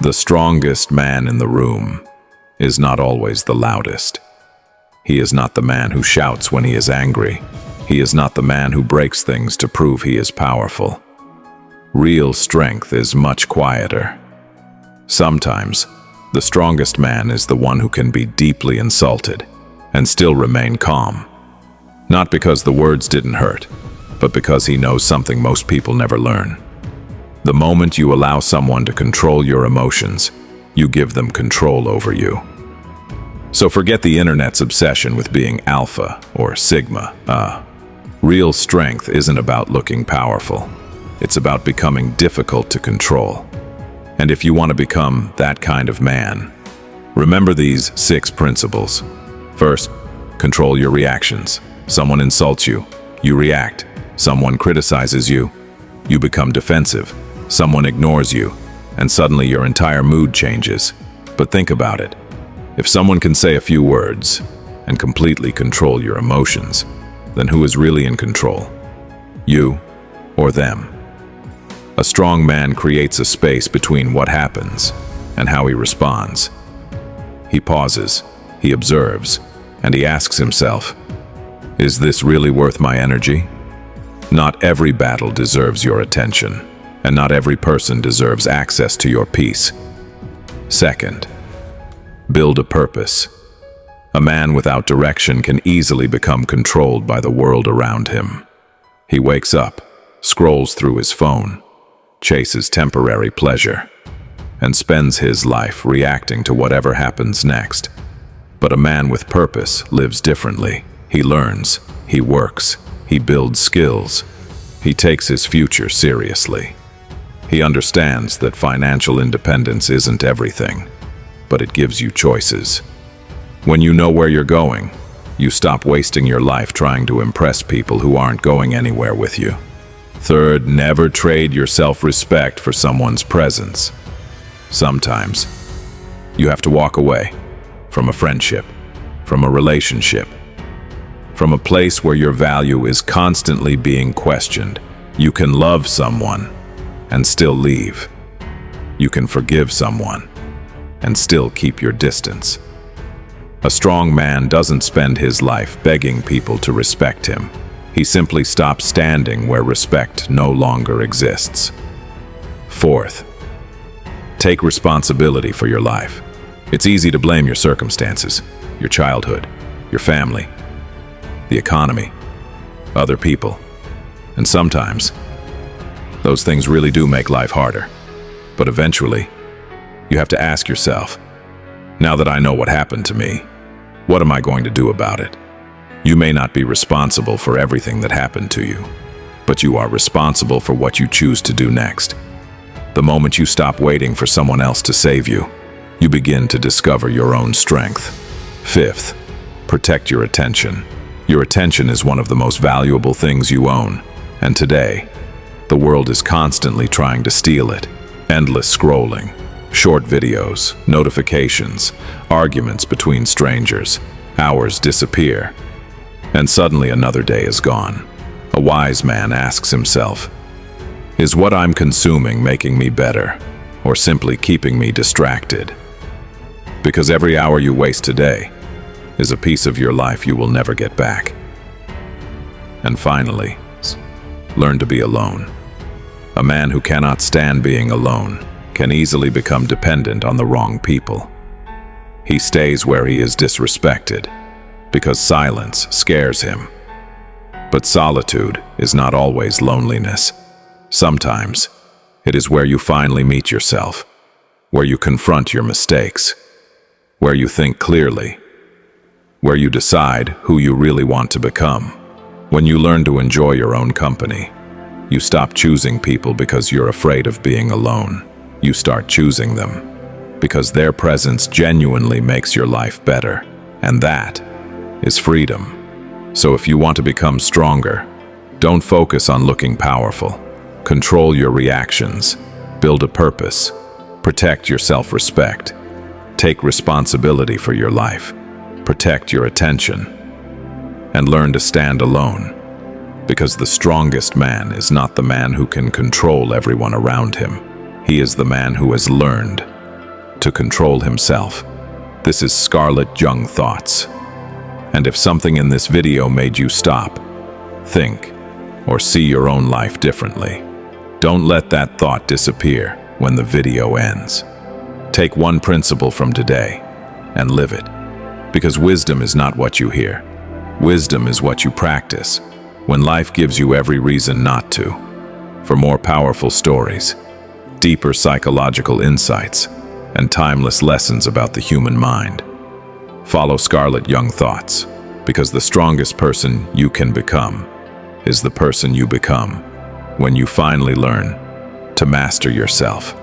The strongest man in the room is not always the loudest. He is not the man who shouts when he is angry. He is not the man who breaks things to prove he is powerful. Real strength is much quieter. Sometimes, the strongest man is the one who can be deeply insulted and still remain calm. Not because the words didn't hurt, but because he knows something most people never learn. The moment you allow someone to control your emotions, you give them control over you. So forget the internet's obsession with being alpha or sigma. Real strength isn't about looking powerful. It's about becoming difficult to control. And if you want to become that kind of man, remember these 6 principles. First, control your reactions. Someone insults you, you react. Someone criticizes you, you become defensive. Someone ignores you, and suddenly your entire mood changes. But think about it. If someone can say a few words and completely control your emotions, then who is really in control? You or them? A strong man creates a space between what happens and how he responds. He pauses, he observes, and he asks himself, is this really worth my energy? Not every battle deserves your attention, and not every person deserves access to your peace. Second, build a purpose. A man without direction can easily become controlled by the world around him. He wakes up, scrolls through his phone, chases temporary pleasure, and spends his life reacting to whatever happens next. But a man with purpose lives differently. He learns, he works, he builds skills, he takes his future seriously. He understands that financial independence isn't everything, but it gives you choices. When you know where you're going, you stop wasting your life trying to impress people who aren't going anywhere with you. Third, never trade your self-respect for someone's presence. Sometimes, you have to walk away from a friendship, from a relationship, from a place where your value is constantly being questioned. You can love someone and still leave. You can forgive someone and still keep your distance. A strong man doesn't spend his life begging people to respect him. He simply stops standing where respect no longer exists. Fourth, take responsibility for your life. It's easy to blame your circumstances, your childhood, your family, the economy, other people, and sometimes those things really do make life harder. But eventually, you have to ask yourself, now that I know what happened to me, what am I going to do about it? You may not be responsible for everything that happened to you, but you are responsible for what you choose to do next. The moment you stop waiting for someone else to save you, you begin to discover your own strength. Fifth, protect your attention. Your attention is one of the most valuable things you own, and today, the world is constantly trying to steal it. Endless scrolling, short videos, notifications, arguments between strangers. Hours disappear, and suddenly another day is gone. A wise man asks himself, is what I'm consuming making me better, or simply keeping me distracted? Because every hour you waste today is a piece of your life you will never get back. And finally, learn to be alone. A man who cannot stand being alone can easily become dependent on the wrong people. He stays where he is disrespected because silence scares him. But solitude is not always loneliness. Sometimes it is where you finally meet yourself, where you confront your mistakes, where you think clearly, where you decide who you really want to become. When you learn to enjoy your own company, you stop choosing people because you're afraid of being alone. You start choosing them because their presence genuinely makes your life better, and that is freedom. So if you want to become stronger, don't focus on looking powerful. Control your reactions, build a purpose, protect your self-respect, take responsibility for your life, protect your attention, and learn to stand alone. Because the strongest man is not the man who can control everyone around him. He is the man who has learned to control himself. This is Carl Jung thoughts. And if something in this video made you stop, think, or see your own life differently, don't let that thought disappear when the video ends. Take one principle from today and live it. Because wisdom is not what you hear. Wisdom is what you practice when life gives you every reason not to. For more powerful stories, deeper psychological insights, and timeless lessons about the human mind, follow Carl Jung thoughts, because the strongest person you can become is the person you become when you finally learn to master yourself.